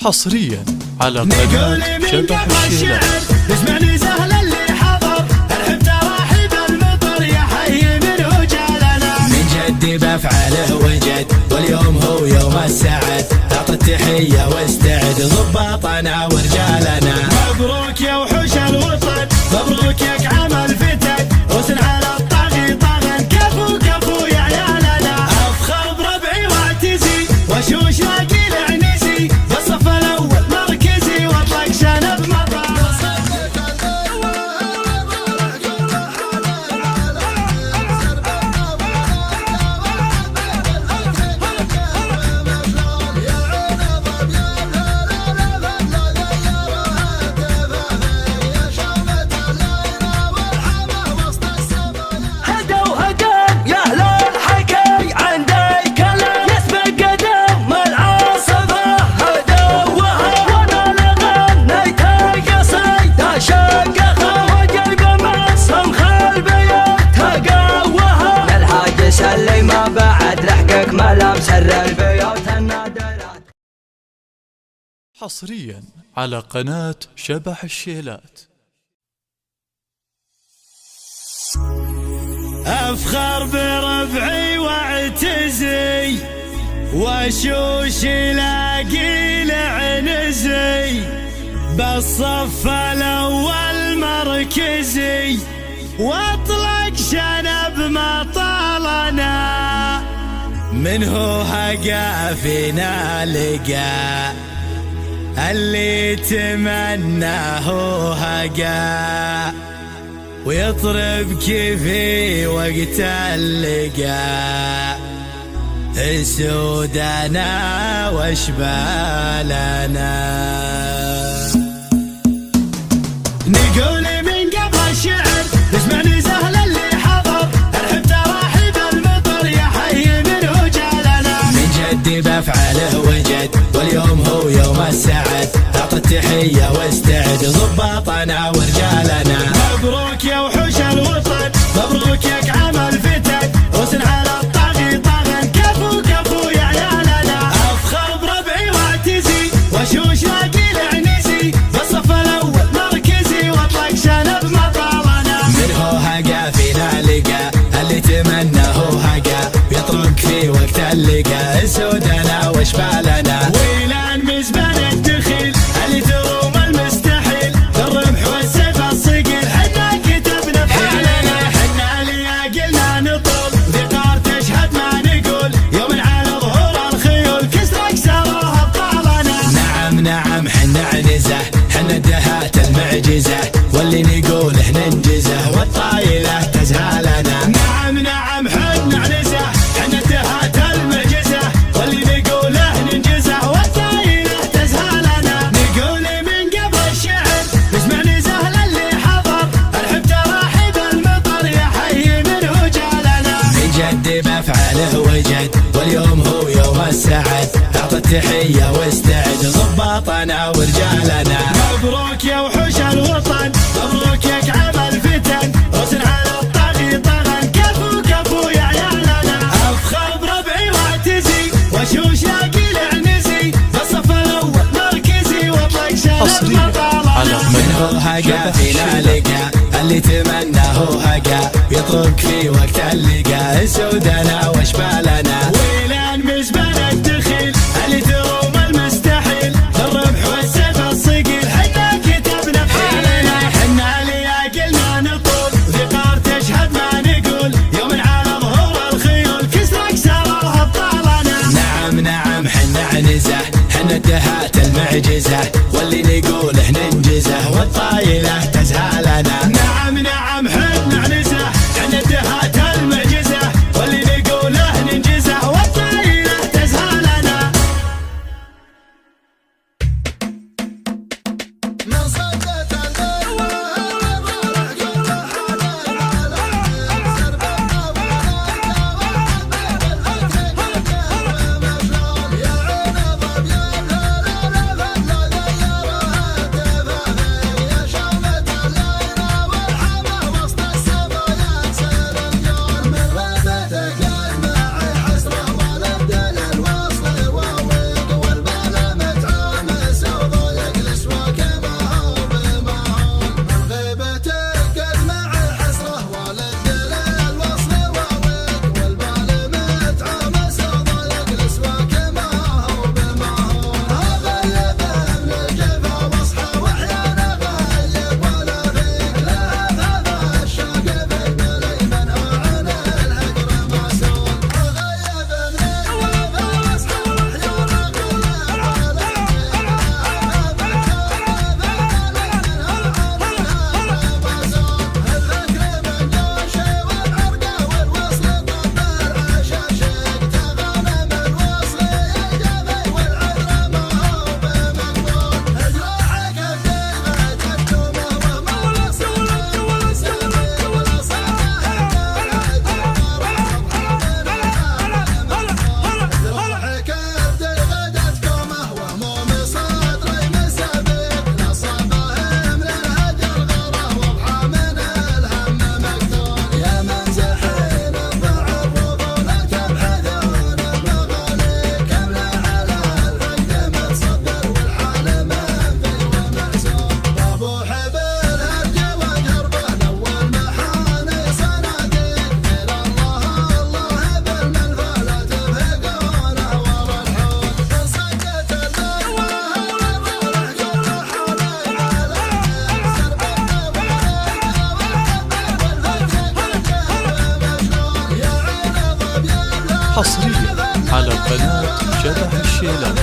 حصريا على قناة شبح الشيلات. اسمعني سهل اللي حضر الحب تراحب المطر يا حي من رجالنا، من جد بفعله وجد واليوم هو يوم السعد، اعطى التحية واستعد ضباطنا ورجالنا. مبروك يا وحوش الوطن، مبروك يا عمل فتن، وسن على الطاغي طاغن، كفو كفو يا عيالنا. افخر بربعي واعتزي وشوش لاقي العنسي، بالصف الاول مركزي واطلق شنب مطر. حصريا على قناة شبح الشيلات. افخر بربعي واعتزي وشوش لاقي العنزي، بالصف الاول مركزي واطلق شنب مطالنا. منه هقا فينا لقى اللي تمناه هقا، ويطرب كيفي وقت اللقا. السودنا واشبالنا نقول من قبل الشعر، اسمعني سهل اللي حضر الحب تراحب المطر يا حي من رجالنا، من جد بفعله وجد واليوم هو يوم السعد، اعطى التحية واستعد ضباطنا ورجالنا. مبروك يا وحوش الوطن، مبروك يا عمل فتن، وسن على الطاغي طاغن، كفو كفو يا عيالنا. افخر بربعي واعتزي وشوش لاقي العنسي، بالصف الاول مركزي واطلق شنب مطالنا. منه هقا فينا لقى اللي تمناه هقا، بيطرق في وقت اللقا. السودنا واشبالنا ويلان مزبان الدخيل اللي تروم المستحيل، الرمح والسيف الصقيل حنا كتبنا بحالنا. حنا اللي قلنا نطول ذكار تشهد ما نقول، يوم على ظهور الخيول كسرك سواها ابطالنا. نعم نعم حنا عنزه، حنا الدهات المعجزه، واللي نقوله ننجزه والطايله تزهالنا. نعم نعم حنا عنزه، حنا الدهات المعجزه، واللي نقوله ننجزه والطايله تزهالنا. نقول من قبل الشعر، اسمعني سهل اللي حضر الحب تراحب المطر يا حي من رجالنا، من جد بفعله وجد واليوم هو يوم السعد، اعطى التحية واستعد ضباطنا ورجالنا. مبروك يا وحوش الوطن، مبروك يا عمل فتن، وسن على الطاغي طغن، كفو كفو يا عيالنا. افخر بربعي واعتزي وشوش لاقي العنزي، بالصف الاول مركزي واطلق شنب مطالنا. منه هقا فينا لقى اللي تمناه هقا، بيطرق في وقت اللقا. السودنا واشبالنا ويلان مزبان الدخيل اللي تروم المستحيل، الرمح والسيف الصقيل حنا كتبنا بحالنا. حنا اللي قلنا نطول ذكار تشهد ما نقول، يوم على ظهور الخيول كسرك سواها ابطالنا. نعم نعم حنا عنزه، حنا الدهات المعجزه، واللي نقوله ننجزه والطايله تزهالنا. نعم نعم حنا عنزه، حنا الدهات المعجزه، واللي نقوله ننجزه والطايله تزهالنا. قناة شبح الشيلات.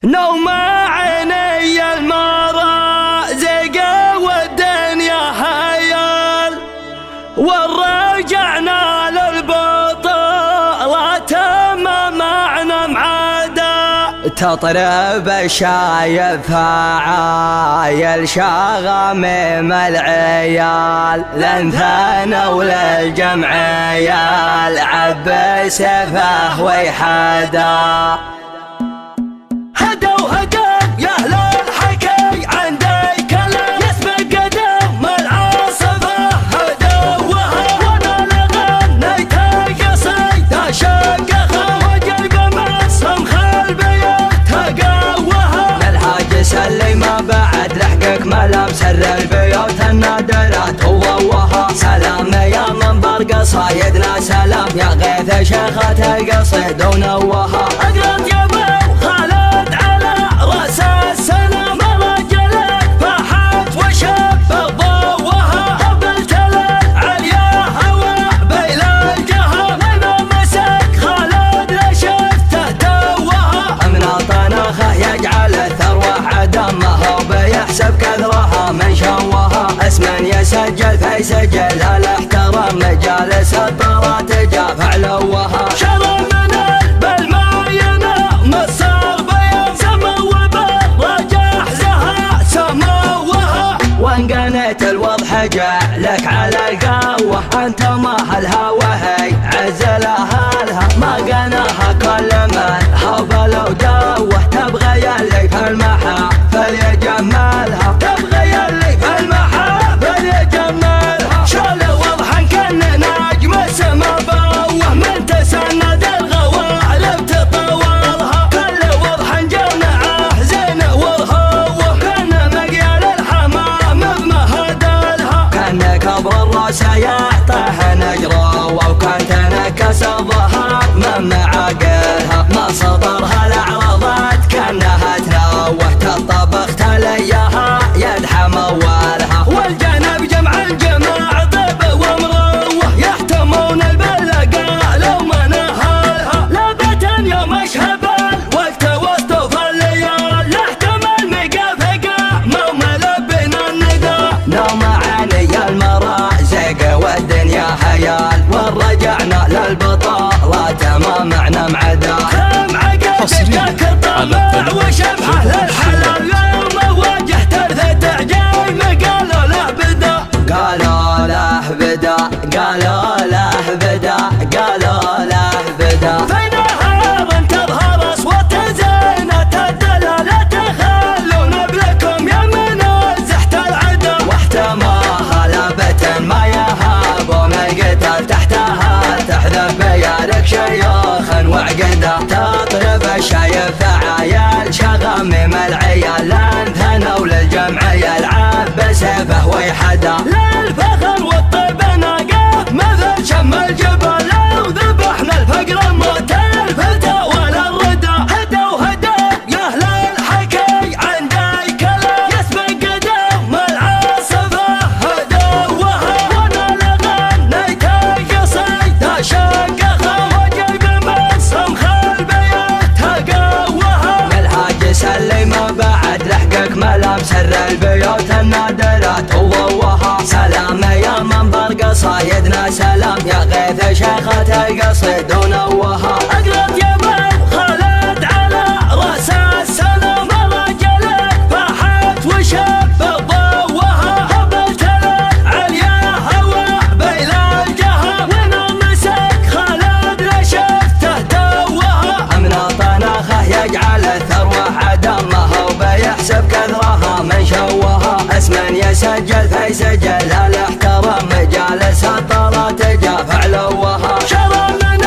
نوم عيني المرازق والدنيا حيال، ورجعنا للبطولة ما معنا معدا. تطرب شايف عايل شغمم العيال، لنثنا وللجمعيال عب سفه ويحدا. ملامس البيوت النادرات وضوها سلام يا منبر قصايدنا سلام يا غيث شيخة القصيد ونوها. اقرأت يا ابو خالد على راس السلام رجلك فاحت وشب ضوها. قبلت العليا هوى بين الجهر لما مسك خالد لشفته توها. من طناخه يجعل الثروة عدمه وبيحسب كثرها من شوها. اسما يسجل فيسجل الاحترام مجالس الطرات جاف علوها. شرى من بالماينة مصر بيان سمو بالرجح زها سموها. وان قنيت الوضح جعلك على القهوة انت ما هالهوى هي عزل اهلها. ما قناها كل من هبل ودوه. تبغى يلي في المحافل يجملها. تبغى يلي في المحافل يجملها. شال وضحا كان نجم السما بوه. من تسند الغوالب تطولها. كل وضحا جمعه زين وهوه. كان مقيال الحمام بمهدلها. كان كبر الراس يعطيه نجره. وكان تنكس الظهر من معاقلها. ما سطرها الأعراضات كانها تنوه. تطبخت ليها يدحم اولها. والجنب جمع الجماع طيب ومروه. يحتمون البلقاء لو ما نهالها. لابة يوم اشهبل وقت وسط الليال. يحتمل مقافقة مو ملبنا النداء. نوم عيني المرازق والدنيا حيال. ورجعنا للبطولة ما معنا معدا. كم عقلك الطمع وشبحه للحلال. يوم واجهت ارث عجيم قالوا له بدا. قالوا له بدا. قالوا له بدا. قالوا له بدا. في نهار تظهر اصوات زينة الدلالة. تخلون بلكم يا من زحت العدا. واحتماها لابة ما يهابوا من القتال. تحتها تحذف بيارك شيوخ وعقدا. تطرب الشايف عايل شغمم العيال لانثنوا للجمعية العاب بسيفه ويحدا للفخر والطيب ناقه مثل شم الجبل لو ذبحنا الفقر موت الفتى ولا الردى هدا وهدا يا اهل الحكي عندي كلام يسبق قدم العاصفه هدا وها وانا لغنيت قصيده شقخه وجيب المسهم خل بيت تقوها الحاج سلم بعد لحقك ملام سر البيوت النادرات وضوها سلام يا منبر قصايدنا سلام يا غيث شيخة القصيد ونوها اقرب جبل خالد على راس السلام رجلك فاحت وشب ضوها هبلت عليا هوا بين الجهه ونمسك خالد لشفته دوها امن طناخه يجعل الثروه عدمها وبيحسب كثرها من شوها اسما يسجل في سجل الاحترام مجالس الطلات جاف علوها شرى من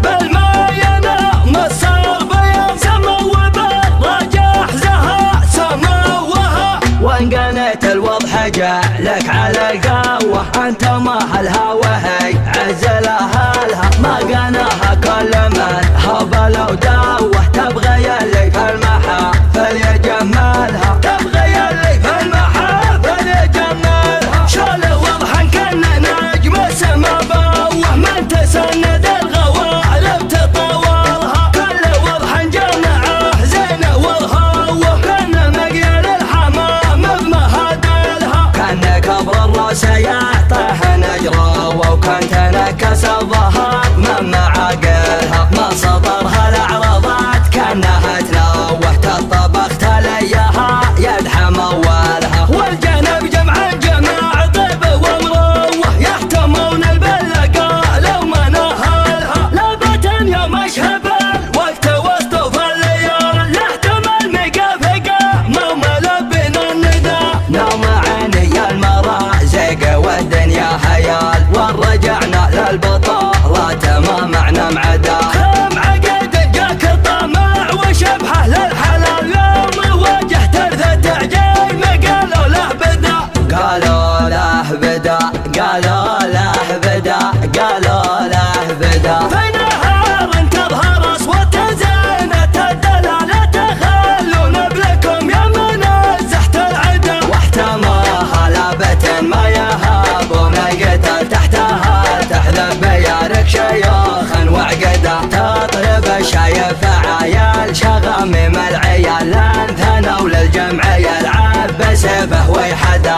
بالماينة مصر بيان سمو وبالرجح زها سموها وان قنيت الوضح جعلك على القهوة انت ما الهوى هي عزل اهلها ما قناها كل من هبل ودوه تبغى يلي في المحافل يجملها تبغى يلي في المحافل يجملها شال وضحا كان نجم السما بوه من تسند الغوالب تطورها كل وضحا جمعه زين والهوه كان مقيل الحمام بمهادلها كان كبر الراس يعطيه نجره وكان تنكس الظهر من معاقلها ما سطرها الاعراضات كانها تنوه تطبخ تليها يدحم اولها والجنب جمع طيب ومروه يحتمون البلقاء لو ما نهالها لابة يوم اشهب الوقت وسط الليال يحتمل مقافقه مو ملبنا الندى نوم عيني المرازق والدنيا هيال ورجعنا للبطالات ما معنى معدا كم عقد جاك الطمع وشبحه للحلال يوم واجهت ارثة عجيم قالوا له بدا قالوا له بدا قالوا له بدا قالوا له بدا في نهار تظهر اصوات زينة الدلالة تخلون بلكم يا منزحت العدا واحتماها لابة ما يهاب ومن قتل تحتها تحذف بيارك شيوخا وعقدا تطلب الشايف عيال شغمم العيال لانثنوا للجمعية العاب بسيفه ويحدا